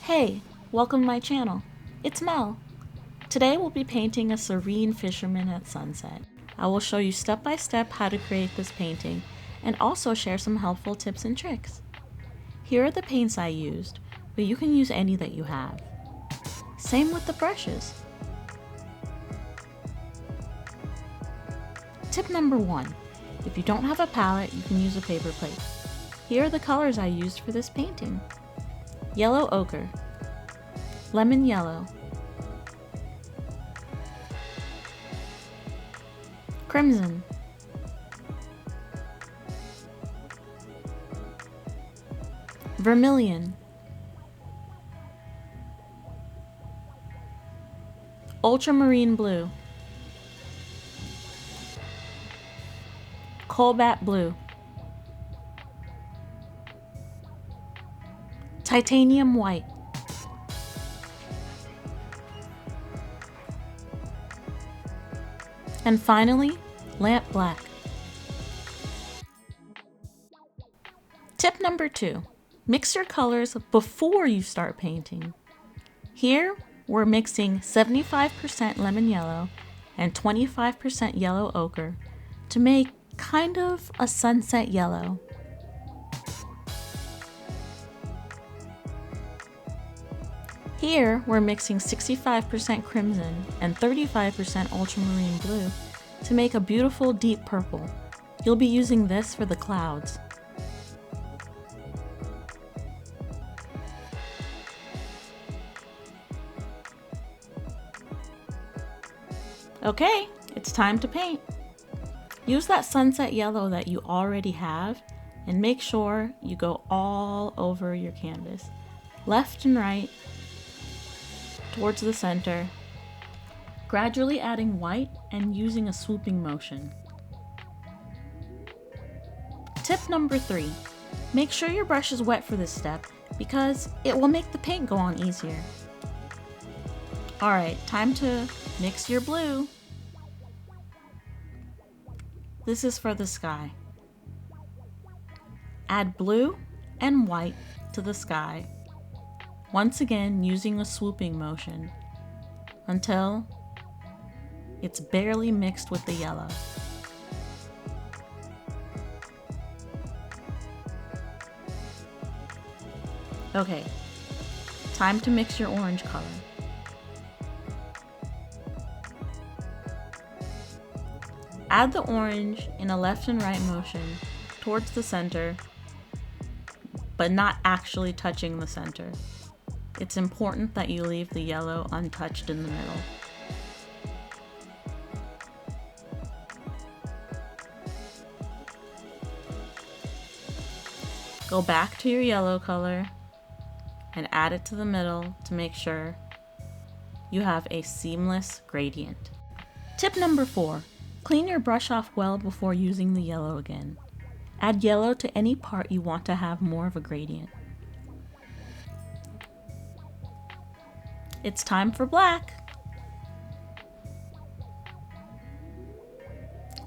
Hey, welcome to my channel. It's Mel. Today we'll be painting a serene fisherman at sunset. I will show you step by step how to create this painting and also share some helpful tips and tricks. Here are the paints I used, but you can use any that you have. Same with the brushes. Tip number 1. If you don't have a palette, you can use a paper plate. Here are the colors I used for this painting. Yellow ochre, lemon yellow, crimson, vermilion, ultramarine blue, cobalt blue, titanium white, and finally, lamp black. Tip number 2. Mix your colors before you start painting. Here, we're mixing 75% lemon yellow and 25% yellow ochre to make kind of a sunset yellow. Here, we're mixing 65% crimson and 35% ultramarine blue to make a beautiful deep purple. You'll be using this for the clouds. Okay, it's time to paint. Use that sunset yellow that you already have and make sure you go all over your canvas, left and right, towards the center, gradually adding white and using a swooping motion. Tip number 3. Make sure your brush is wet for this step because it will make the paint go on easier. Alright, time to mix your blue. This is for the sky. Add blue and white to the sky. Once again, using a swooping motion until it's barely mixed with the yellow. Okay, time to mix your orange color. Add the orange in a left and right motion towards the center, but not actually touching the center. It's important that you leave the yellow untouched in the middle. Go back to your yellow color and add it to the middle to make sure you have a seamless gradient. Tip number 4. Clean your brush off well before using the yellow again. Add yellow to any part you want to have more of a gradient. It's time for black.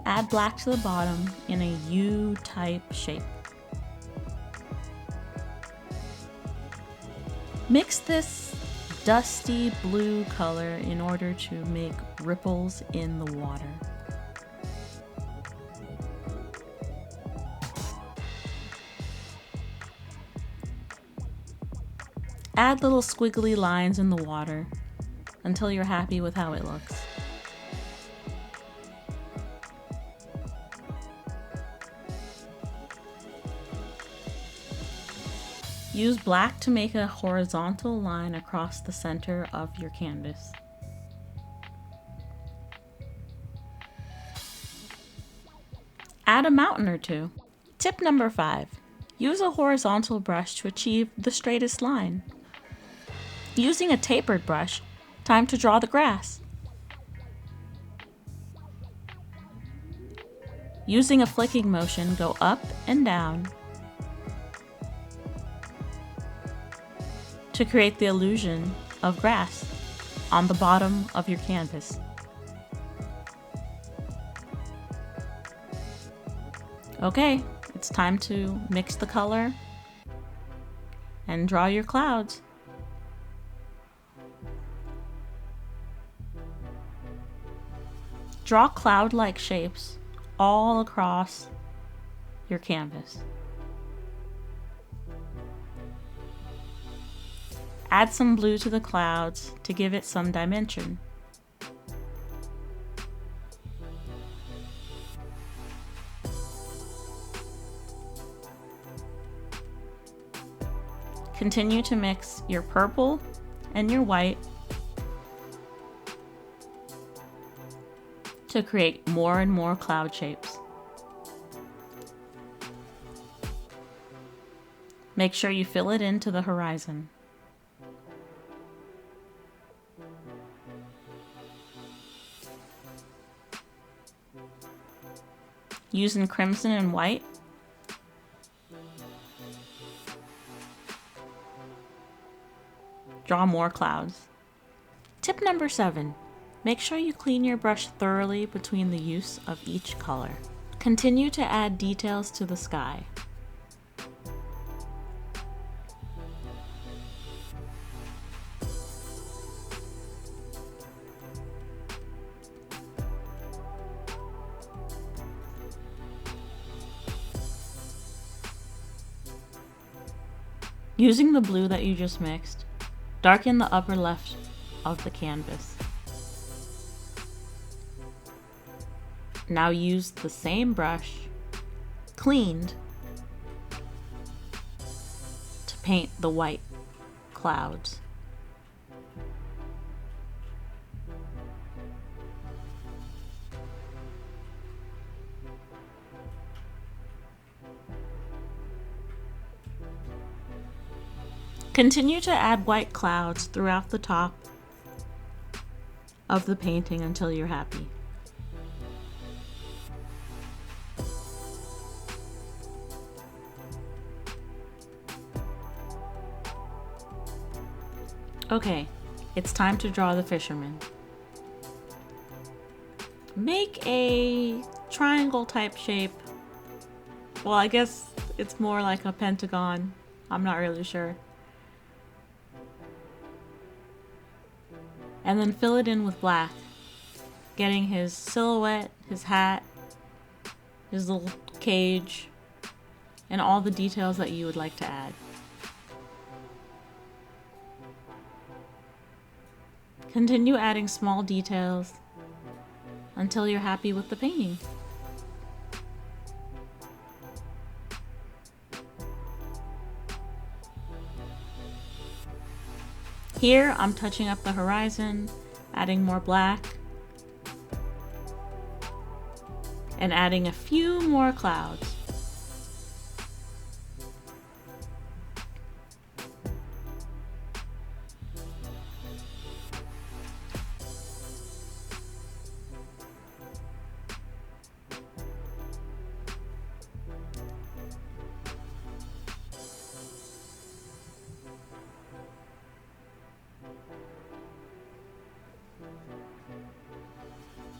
Add black to the bottom in a U-type shape. Mix this dusty blue color in order to make ripples in the water. Add little squiggly lines in the water until you're happy with how it looks. Use black to make a horizontal line across the center of your canvas. Add a mountain or two. Tip number 5. Use a horizontal brush to achieve the straightest line. Using a tapered brush, time to draw the grass. Using a flicking motion, go up and down to create the illusion of grass on the bottom of your canvas. Okay, it's time to mix the color and draw your clouds. Draw cloud-like shapes all across your canvas. Add some blue to the clouds to give it some dimension. Continue to mix your purple and your white to create more and more cloud shapes. Make sure you fill it into the horizon. Using crimson and white, draw more clouds. Tip number 7. Make sure you clean your brush thoroughly between the use of each color. Continue to add details to the sky. Using the blue that you just mixed, darken the upper left of the canvas. Now use the same brush, cleaned, to paint the white clouds. Continue to add white clouds throughout the top of the painting until you're happy. Okay, it's time to draw the fisherman. Make a triangle type shape. Well, I guess it's more like a pentagon. I'm not really sure. And then fill it in with black, getting his silhouette, his hat, his little cage, and all the details that you would like to add. Continue adding small details until you're happy with the painting. Here, I'm touching up the horizon, adding more black, and adding a few more clouds.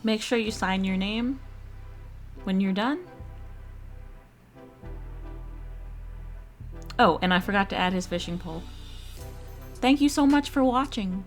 Make sure you sign your name when you're done. Oh, and I forgot to add his fishing pole. Thank you so much for watching.